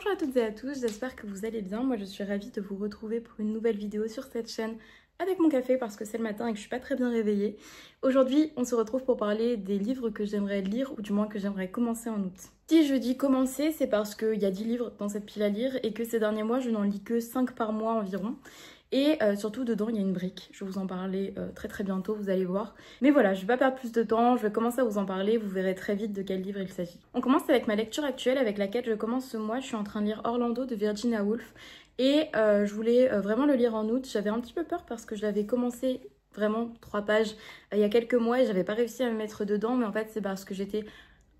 Bonjour à toutes et à tous, j'espère que vous allez bien. Moi je suis ravie de vous retrouver pour une nouvelle vidéo sur cette chaîne avec mon café parce que c'est le matin et que je suis pas très bien réveillée. Aujourd'hui on se retrouve pour parler des livres que j'aimerais lire ou du moins que j'aimerais commencer en août. Si je dis commencer, c'est parce qu'il y a 10 livres dans cette pile à lire et que ces derniers mois je n'en lis que 5 par mois environ. Et surtout dedans il y a une brique, je vais vous en parler très bientôt, vous allez voir. Mais voilà, je vais pas perdre plus de temps, je vais commencer à vous en parler, vous verrez très vite de quel livre il s'agit. On commence avec ma lecture actuelle avec laquelle je commence ce mois, je suis en train de lire Orlando de Virginia Woolf. Et je voulais vraiment le lire en août, j'avais un petit peu peur parce que je l'avais commencé vraiment 3 pages il y a quelques mois et j'avais pas réussi à me mettre dedans, mais en fait c'est parce que j'étais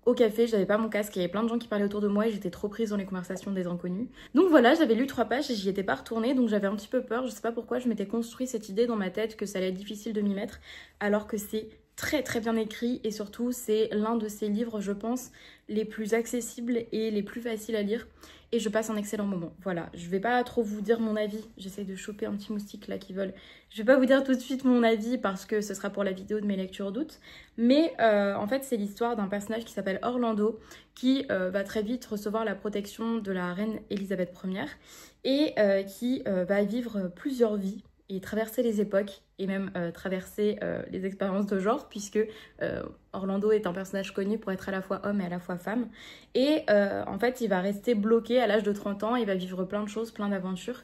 au café, j'avais pas mon casque, il y avait plein de gens qui parlaient autour de moi et j'étais trop prise dans les conversations des inconnus. Donc voilà, j'avais lu 3 pages et j'y étais pas retournée, donc j'avais un petit peu peur, je sais pas pourquoi, je m'étais construit cette idée dans ma tête que ça allait être difficile de m'y mettre, alors que c'est très bien écrit et surtout c'est l'un de ces livres, je pense, les plus accessibles et les plus faciles à lire. Et je passe un excellent moment. Voilà, je vais pas trop vous dire mon avis. J'essaie de choper un petit moustique là qui vole. Je vais pas vous dire tout de suite mon avis parce que ce sera pour la vidéo de mes lectures d'août. Mais en fait, c'est l'histoire d'un personnage qui s'appelle Orlando qui va très vite recevoir la protection de la reine Elisabeth Ier et qui va vivre plusieurs vies et traverser les époques et même traverser les expériences de genre puisque Orlando est un personnage connu pour être à la fois homme et à la fois femme et en fait il va rester bloqué à l'âge de 30 ans, il va vivre plein de choses, plein d'aventures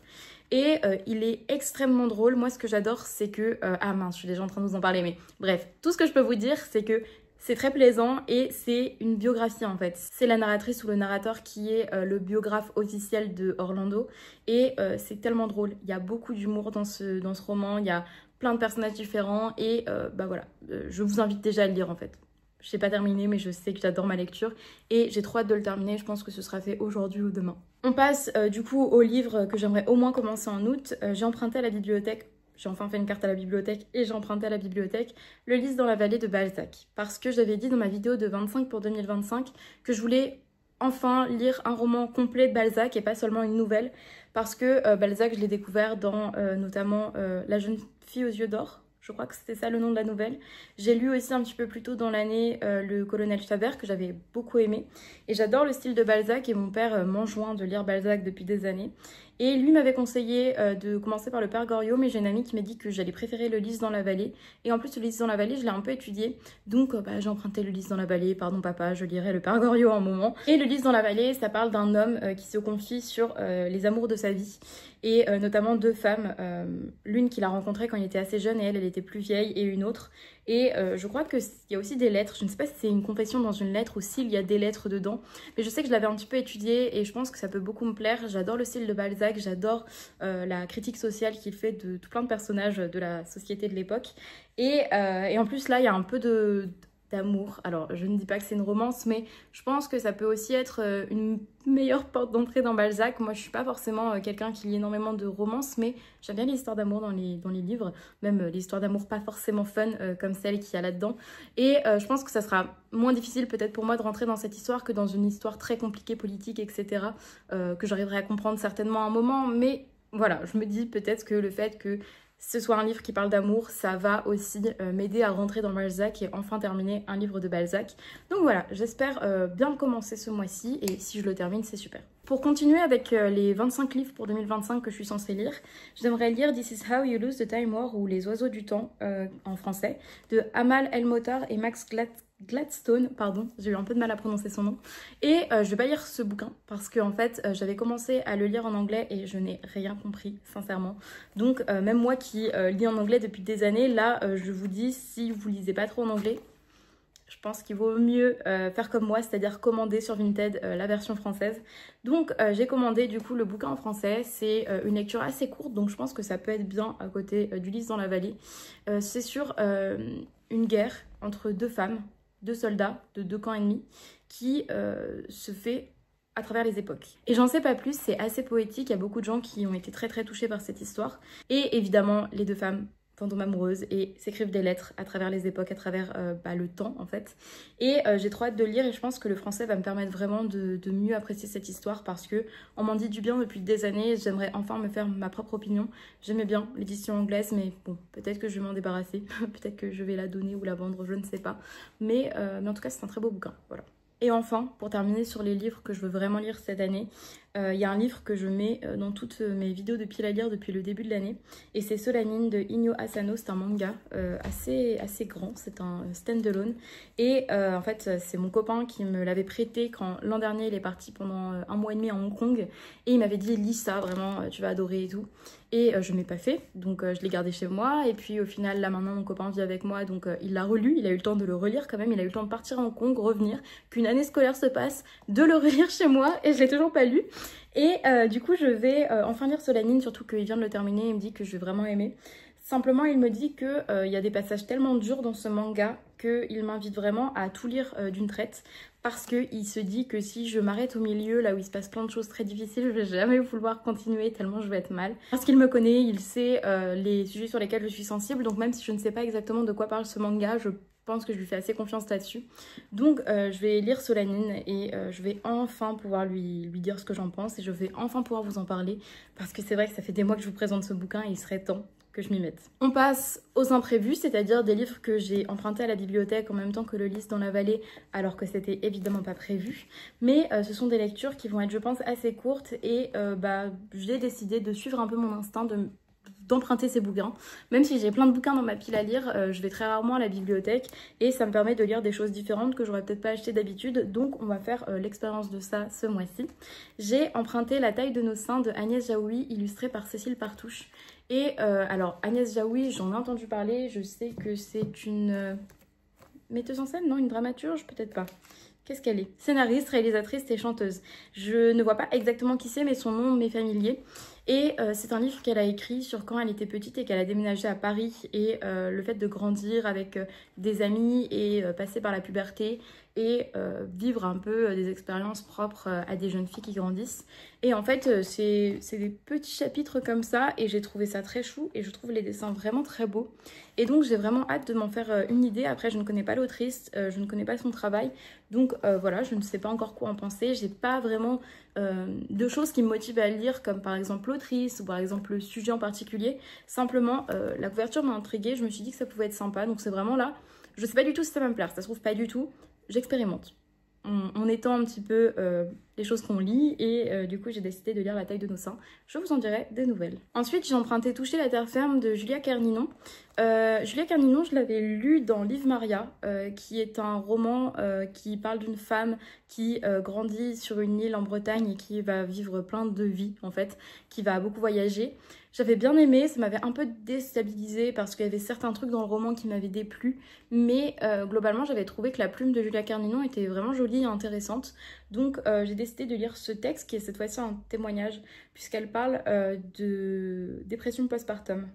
et il est extrêmement drôle. Moi ce que j'adore c'est que... ah mince, je suis déjà en train de vous en parler mais bref, tout ce que je peux vous dire c'est que c'est très plaisant et c'est une biographie en fait. C'est la narratrice ou le narrateur qui est le biographe officiel de Orlando et c'est tellement drôle. Il y a beaucoup d'humour dans ce roman, il y a plein de personnages différents et bah voilà, je vous invite déjà à le lire en fait. Je n'ai pas terminé mais je sais que j'adore ma lecture et j'ai trop hâte de le terminer, je pense que ce sera fait aujourd'hui ou demain. On passe du coup au livre que j'aimerais au moins commencer en août. J'ai emprunté à la bibliothèque. J'ai enfin fait une carte à la bibliothèque et j'ai emprunté à la bibliothèque Le Lys dans la vallée de Balzac. Parce que j'avais dit dans ma vidéo de 25 pour 2025 que je voulais enfin lire un roman complet de Balzac et pas seulement une nouvelle. Parce que Balzac, je l'ai découvert dans notamment La jeune fille aux yeux d'or. Je crois que c'était ça le nom de la nouvelle. J'ai lu aussi un petit peu plus tôt dans l'année Le Colonel Chabert que j'avais beaucoup aimé. Et j'adore le style de Balzac et mon père m'enjoint de lire Balzac depuis des années. Et lui m'avait conseillé de commencer par le Père Goriot, mais j'ai une amie qui m'a dit que j'allais préférer Le Lys dans la vallée. Et en plus, Le Lys dans la vallée, je l'ai un peu étudié. Donc j'ai emprunté Le Lys dans la vallée. Pardon papa, je lirai le Père Goriot un moment. Et Le Lys dans la vallée, ça parle d'un homme qui se confie sur les amours de sa vie. Et notamment 2 femmes, l'une qu'il a rencontrée quand il était assez jeune et elle était plus vieille, et une autre. Et je crois qu'il y a aussi des lettres, je ne sais pas si c'est une confession dans une lettre ou s'il y a des lettres dedans, mais je sais que je l'avais un petit peu étudié et je pense que ça peut beaucoup me plaire. J'adore le style de Balzac, j'adore la critique sociale qu'il fait de tout plein de personnages de la société de l'époque. Et en plus là, il y a un peu d'amour. Alors, je ne dis pas que c'est une romance, mais je pense que ça peut aussi être une meilleure porte d'entrée dans Balzac. Moi, je suis pas forcément quelqu'un qui lit énormément de romances, mais j'aime bien les histoires d'amour dans les livres, même les histoires d'amour pas forcément fun comme celle qu'il y a là-dedans. Et je pense que ça sera moins difficile peut-être pour moi de rentrer dans cette histoire que dans une histoire très compliquée, politique, etc., que j'arriverai à comprendre certainement à un moment, mais voilà, je me dis peut-être que le fait que ce soit un livre qui parle d'amour, ça va aussi m'aider à rentrer dans Balzac et enfin terminer un livre de Balzac. Donc voilà, j'espère bien le commencer ce mois-ci et si je le termine, c'est super. Pour continuer avec les 25 livres pour 2025 que je suis censée lire, j'aimerais lire This is How You Lose the Time War ou Les Oiseaux du Temps en français de Amal El-Mohtar et Max Gladstone, pardon, j'ai eu un peu de mal à prononcer son nom. Et je vais pas lire ce bouquin parce que en fait j'avais commencé à le lire en anglais et je n'ai rien compris sincèrement. Donc même moi qui lis en anglais depuis des années, là je vous dis, si vous lisez pas trop en anglais, je pense qu'il vaut mieux faire comme moi, c'est-à-dire commander sur Vinted la version française. Donc j'ai commandé du coup le bouquin en français. C'est une lecture assez courte, donc je pense que ça peut être bien à côté du Lys dans la vallée. C'est sur une guerre entre 2 femmes, 2 soldats de 2 camps ennemis qui se fait à travers les époques. Et j'en sais pas plus, c'est assez poétique, il y a beaucoup de gens qui ont été très touchés par cette histoire. Et évidemment, les 2 femmes tombent amoureuses et s'écrivent des lettres à travers les époques, à travers le temps en fait. Et j'ai trop hâte de le lire et je pense que le français va me permettre vraiment de mieux apprécier cette histoire parce que on m'en dit du bien depuis des années, j'aimerais enfin me faire ma propre opinion. J'aimais bien l'édition anglaise mais bon, peut-être que je vais m'en débarrasser, peut-être que je vais la donner ou la vendre, je ne sais pas. Mais en tout cas c'est un très beau bouquin, voilà. Et enfin, pour terminer sur les livres que je veux vraiment lire cette année, Il y a un livre que je mets dans toutes mes vidéos de pile à lire depuis le début de l'année et c'est Solanine de Inyo Asano. C'est un manga assez grand, c'est un stand-alone et en fait c'est mon copain qui me l'avait prêté quand l'an dernier il est parti pendant 1 mois et demi à Hong Kong et il m'avait dit lis ça vraiment tu vas adorer et tout. Et je ne l'ai pas fait, donc je l'ai gardé chez moi. Et puis au final, là maintenant, mon copain vit avec moi, donc il l'a relu. Il a eu le temps de le relire quand même. Il a eu le temps de partir à Hong Kong, revenir, qu'une année scolaire se passe, de le relire chez moi. Et je l'ai toujours pas lu. Et du coup, je vais enfin lire Solanine, surtout qu'il vient de le terminer. Il me dit que je vais vraiment aimer. Simplement, il me dit qu'il y a des passages tellement durs dans ce manga qu'il m'invite vraiment à tout lire d'une traite. Parce qu'il se dit que si je m'arrête au milieu, là où il se passe plein de choses très difficiles, je vais jamais vouloir continuer tellement je vais être mal. Parce qu'il me connaît, il sait les sujets sur lesquels je suis sensible. Donc même si je ne sais pas exactement de quoi parle ce manga, je pense que je lui fais assez confiance là-dessus. Donc je vais lire Solanine et je vais enfin pouvoir lui dire ce que j'en pense. Et je vais enfin pouvoir vous en parler. Parce que c'est vrai que ça fait des mois que je vous présente ce bouquin et il serait temps que je m'y mette. On passe aux imprévus, c'est-à-dire des livres que j'ai empruntés à la bibliothèque en même temps que le Lys dans la vallée, alors que c'était évidemment pas prévu. Mais ce sont des lectures qui vont être, je pense, assez courtes et j'ai décidé de suivre un peu mon instinct d'emprunter ces bouquins. Même si j'ai plein de bouquins dans ma pile à lire, je vais très rarement à la bibliothèque et ça me permet de lire des choses différentes que j'aurais peut-être pas achetées d'habitude. Donc on va faire l'expérience de ça ce mois-ci. J'ai emprunté La taille de nos seins de Agnès Jaoui, illustrée par Cécile Partouche. Et alors Agnès Jaoui, j'en ai entendu parler, je sais que c'est une metteuse en scène, non, une dramaturge, peut-être pas. Qu'est-ce qu'elle est? Scénariste, réalisatrice et chanteuse. Je ne vois pas exactement qui c'est, mais son nom m'est familier. Et c'est un livre qu'elle a écrit sur quand elle était petite et qu'elle a déménagé à Paris. Et le fait de grandir avec des amis et passer par la puberté et vivre un peu des expériences propres à des jeunes filles qui grandissent. Et en fait, c'est des petits chapitres comme ça et j'ai trouvé ça très chou et je trouve les dessins vraiment très beaux. Et donc j'ai vraiment hâte de m'en faire une idée. Après, je ne connais pas l'autrice, je ne connais pas son travail. Donc voilà, je ne sais pas encore quoi en penser. J'ai pas vraiment de choses qui me motivent à lire, comme par exemple l'autrice ou par exemple le sujet en particulier. Simplement, la couverture m'a intriguée, je me suis dit que ça pouvait être sympa. Donc c'est vraiment là. Je sais pas du tout si ça va me plaire, ça se trouve pas du tout. J'expérimente en étant un petit peu les choses qu'on lit et du coup j'ai décidé de lire La taille de nos seins. Je vous en dirai des nouvelles. Ensuite j'ai emprunté Toucher la terre ferme de Julia Kerninon. Julia Kerninon, je l'avais lu dans Liv Maria, qui est un roman qui parle d'une femme qui grandit sur une île en Bretagne et qui va vivre plein de vies en fait, qui va beaucoup voyager. J'avais bien aimé, ça m'avait un peu déstabilisée parce qu'il y avait certains trucs dans le roman qui m'avaient déplu, mais globalement j'avais trouvé que la plume de Julia Kerninon était vraiment jolie et intéressante. Donc j'ai décidé de lire ce texte qui est cette fois-ci un témoignage puisqu'elle parle de dépression postpartum,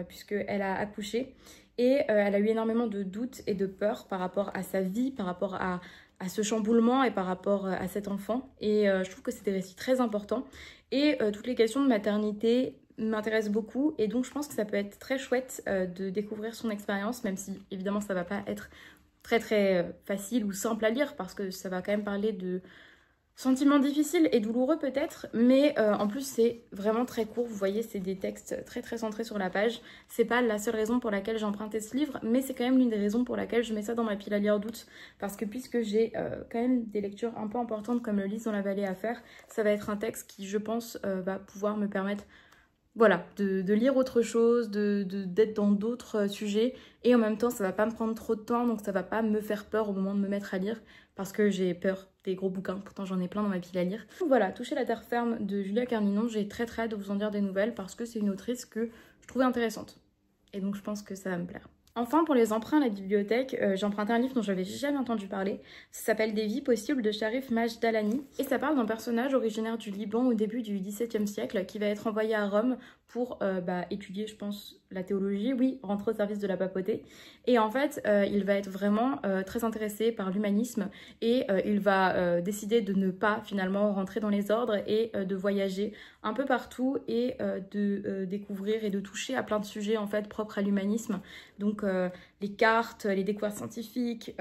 puisqu'elle a accouché et elle a eu énormément de doutes et de peurs par rapport à sa vie, par rapport à ce chamboulement et par rapport à cet enfant. Et je trouve que c'est des récits très importants et toutes les questions de maternité m'intéresse beaucoup et donc je pense que ça peut être très chouette de découvrir son expérience, même si évidemment ça va pas être très facile ou simple à lire parce que ça va quand même parler de sentiments difficiles et douloureux peut-être, mais en plus c'est vraiment très court, vous voyez c'est des textes très centrés sur la page. C'est pas la seule raison pour laquelle j'ai emprunté ce livre, mais c'est quand même l'une des raisons pour laquelle je mets ça dans ma pile à lire d'août, parce que puisque j'ai quand même des lectures un peu importantes comme le Lys dans la vallée à faire, ça va être un texte qui je pense va pouvoir me permettre voilà, de lire autre chose, d'être dans d'autres sujets et en même temps ça va pas me prendre trop de temps donc ça va pas me faire peur au moment de me mettre à lire parce que j'ai peur des gros bouquins, pourtant j'en ai plein dans ma pile à lire. Donc voilà, Toucher la terre ferme de Julia Kerninon, j'ai très hâte de vous en dire des nouvelles parce que c'est une autrice que je trouvais intéressante et donc je pense que ça va me plaire. Enfin, pour les emprunts à la bibliothèque, j'ai emprunté un livre dont j'avais jamais entendu parler. Ça s'appelle Des vies possibles de Sharif Majdalani. Et ça parle d'un personnage originaire du Liban au début du XVIIe siècle qui va être envoyé à Rome pour étudier, je pense, la théologie, oui, rentrer au service de la papauté. Et en fait, il va être vraiment très intéressé par l'humanisme et il va décider de ne pas finalement rentrer dans les ordres et de voyager un peu partout et de découvrir et de toucher à plein de sujets en fait propres à l'humanisme. Donc les cartes, les découvertes scientifiques,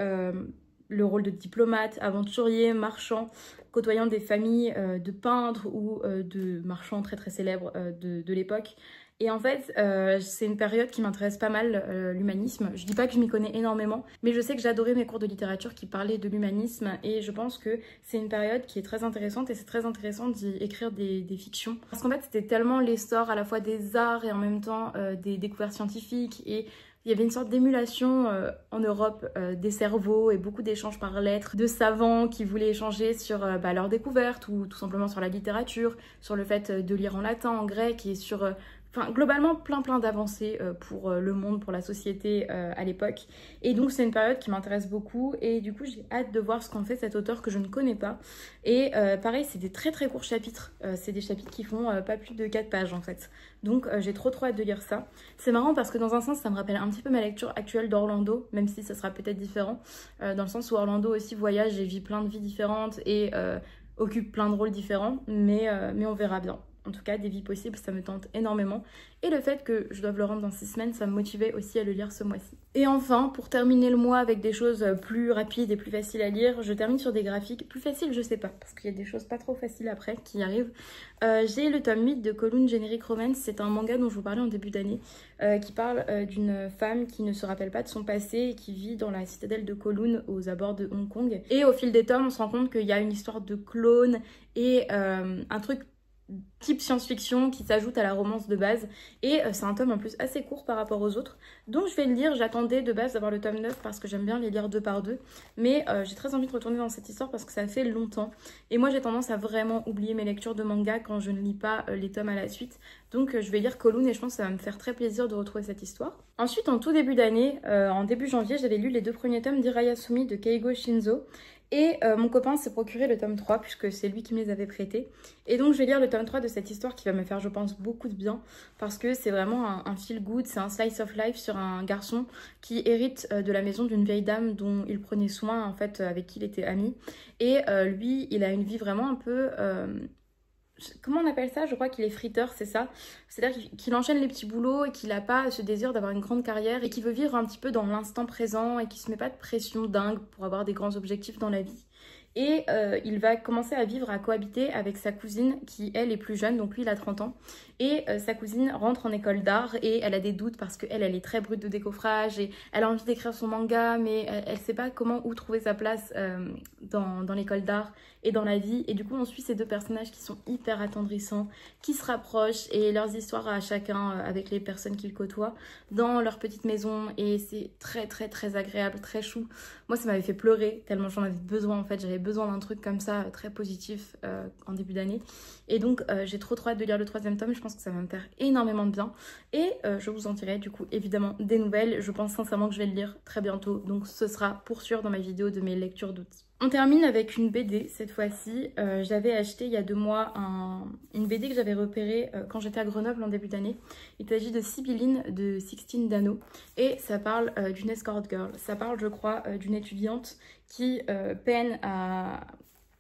le rôle de diplomate, aventurier, marchand, côtoyant des familles de peintres ou de marchands très célèbres de l'époque. Et en fait, c'est une période qui m'intéresse pas mal, l'humanisme. Je dis pas que je m'y connais énormément, mais je sais que j'adorais mes cours de littérature qui parlaient de l'humanisme et je pense que c'est une période qui est très intéressante et c'est très intéressant d'y écrire des fictions. Parce qu'en fait, c'était tellement l'essor à la fois des arts et en même temps des découvertes scientifiques et il y avait une sorte d'émulation en Europe des cerveaux et beaucoup d'échanges par lettres de savants qui voulaient échanger sur leurs découvertes ou tout simplement sur la littérature, sur le fait de lire en latin, en grec et sur... Enfin, globalement, plein d'avancées pour le monde, pour la société à l'époque. Et donc, c'est une période qui m'intéresse beaucoup. Et du coup, j'ai hâte de voir ce qu'en fait cet auteur que je ne connais pas. Et pareil, c'est des très courts chapitres. C'est des chapitres qui font pas plus de 4 pages en fait. Donc, j'ai trop hâte de lire ça. C'est marrant parce que dans un sens, ça me rappelle un petit peu ma lecture actuelle d'Orlando, même si ça sera peut-être différent. Dans le sens où Orlando aussi voyage et vit plein de vies différentes et occupe plein de rôles différents. Mais on verra bien. En tout cas, des vies possibles, ça me tente énormément. Et le fait que je doive le rendre dans 6 semaines, ça me motivait aussi à le lire ce mois-ci. Et enfin, pour terminer le mois avec des choses plus rapides et plus faciles à lire, je termine sur des graphiques plus faciles, je sais pas, parce qu'il y a des choses pas trop faciles après qui arrivent. J'ai le tome 8 de Kowloon Generic Romance, c'est un manga dont je vous parlais en début d'année, qui parle d'une femme qui ne se rappelle pas de son passé et qui vit dans la citadelle de Kowloon aux abords de Hong Kong. Et au fil des tomes, on se rend compte qu'il y a une histoire de clone et un truc type science-fiction qui s'ajoute à la romance de base et c'est un tome en plus assez court par rapport aux autres, donc je vais le lire. J'attendais de base d'avoir le tome 9 parce que j'aime bien les lire 2 par 2, mais j'ai très envie de retourner dans cette histoire parce que ça fait longtemps et moi j'ai tendance à vraiment oublier mes lectures de manga quand je ne lis pas les tomes à la suite, donc je vais lire Kowloon et je pense que ça va me faire très plaisir de retrouver cette histoire. Ensuite, en tout début d'année, en début janvier, j'avais lu les 2 premiers tomes d'Irayasumi de Keigo Shinzo. Et mon copain s'est procuré le tome 3 puisque c'est lui qui me les avait prêtés. Et donc je vais lire le tome 3 de cette histoire qui va me faire, je pense, beaucoup de bien. Parce que c'est vraiment un feel good, c'est un slice of life sur un garçon qui hérite de la maison d'une vieille dame dont il prenait soin, en fait, avec qui il était ami. Et lui, il a une vie vraiment un peu... comment on appelle ça? Je crois qu'il est friteur, c'est ça. C'est-à-dire qu'il enchaîne les petits boulots et qu'il n'a pas ce désir d'avoir une grande carrière et qu'il veut vivre un petit peu dans l'instant présent et qu'il se met pas de pression dingue pour avoir des grands objectifs dans la vie. Et il va commencer à vivre, à cohabiter avec sa cousine qui, elle, est plus jeune, donc lui, il a 30 ans. Et sa cousine rentre en école d'art et elle a des doutes parce qu'elle, elle est très brute de décoffrage et elle a envie d'écrire son manga, mais elle sait pas où trouver sa place dans l'école d'art et dans la vie. Et du coup, on suit ces 2 personnages qui sont hyper attendrissants, qui se rapprochent et leurs histoires à chacun avec les personnes qu'ils côtoient dans leur petite maison. Et c'est très agréable, très chou. Moi, ça m'avait fait pleurer tellement j'en avais besoin en fait. J'avais besoin d'un truc comme ça, très positif en début d'année. Et donc, j'ai trop hâte de lire le 3e tome. Je pense que ça va me faire énormément de bien. Et je vous en dirai du coup évidemment des nouvelles. Je pense sincèrement que je vais le lire très bientôt. Donc, ce sera pour sûr dans ma vidéo de mes lectures d'août. On termine avec une BD cette fois-ci. J'avais acheté il y a 2 mois une BD que j'avais repérée quand j'étais à Grenoble en début d'année. Il s'agit de Sibylline de Sixtine Dano et ça parle d'une escort girl. Ça parle, je crois, d'une étudiante qui peine à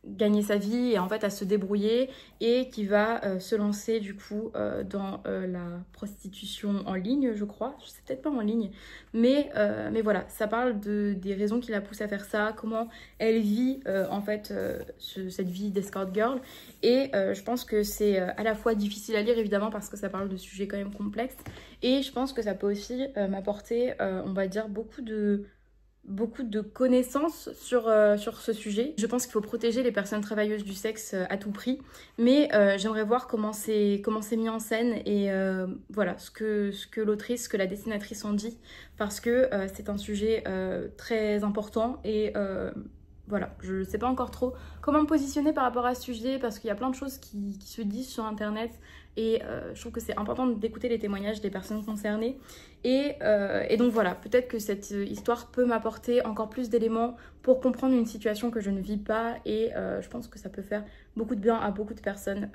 gagner sa vie et en fait à se débrouiller et qui va se lancer du coup dans la prostitution en ligne, je crois. Je sais peut-être pas en ligne, mais voilà, ça parle des raisons qui la poussent à faire ça, comment elle vit en fait cette vie d'escort girl. Et je pense que c'est à la fois difficile à lire évidemment parce que ça parle de sujets quand même complexes et je pense que ça peut aussi m'apporter on va dire beaucoup de connaissances sur ce sujet. Je pense qu'il faut protéger les personnes travailleuses du sexe à tout prix, mais j'aimerais voir comment c'est mis en scène et voilà ce que l'autrice, ce que la dessinatrice en dit, parce que c'est un sujet très important et voilà, je ne sais pas encore trop comment me positionner par rapport à ce sujet parce qu'il y a plein de choses qui se disent sur internet et je trouve que c'est important d'écouter les témoignages des personnes concernées et donc voilà, peut-être que cette histoire peut m'apporter encore plus d'éléments pour comprendre une situation que je ne vis pas et je pense que ça peut faire beaucoup de bien à beaucoup de personnes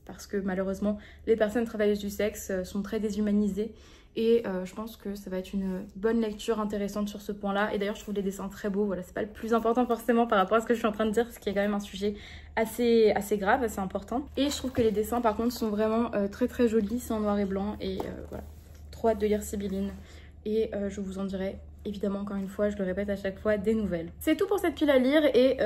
parce que malheureusement les personnes travailleuses du sexe sont très déshumanisées. Et je pense que ça va être une bonne lecture intéressante sur ce point-là. Et d'ailleurs, je trouve les dessins très beaux. Voilà, c'est pas le plus important forcément par rapport à ce que je suis en train de dire, ce qui est quand même un sujet assez grave, assez important. Et je trouve que les dessins, par contre, sont vraiment très jolis. C'est en noir et blanc. Et voilà, trop hâte de lire Sibylline. Et je vous en dirai évidemment, encore une fois, je le répète à chaque fois, des nouvelles. C'est tout pour cette pile à lire et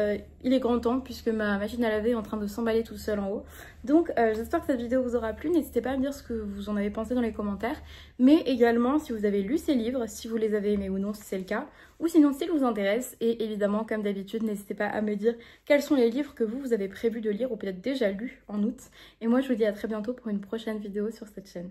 il est grand temps puisque ma machine à laver est en train de s'emballer toute seule en haut. Donc j'espère que cette vidéo vous aura plu. N'hésitez pas à me dire ce que vous en avez pensé dans les commentaires. Mais également si vous avez lu ces livres, si vous les avez aimés ou non, si c'est le cas. Ou sinon s'ils vous intéressent. Et évidemment, comme d'habitude, n'hésitez pas à me dire quels sont les livres que vous avez prévu de lire ou peut-être déjà lus en août. Et moi, je vous dis à très bientôt pour une prochaine vidéo sur cette chaîne.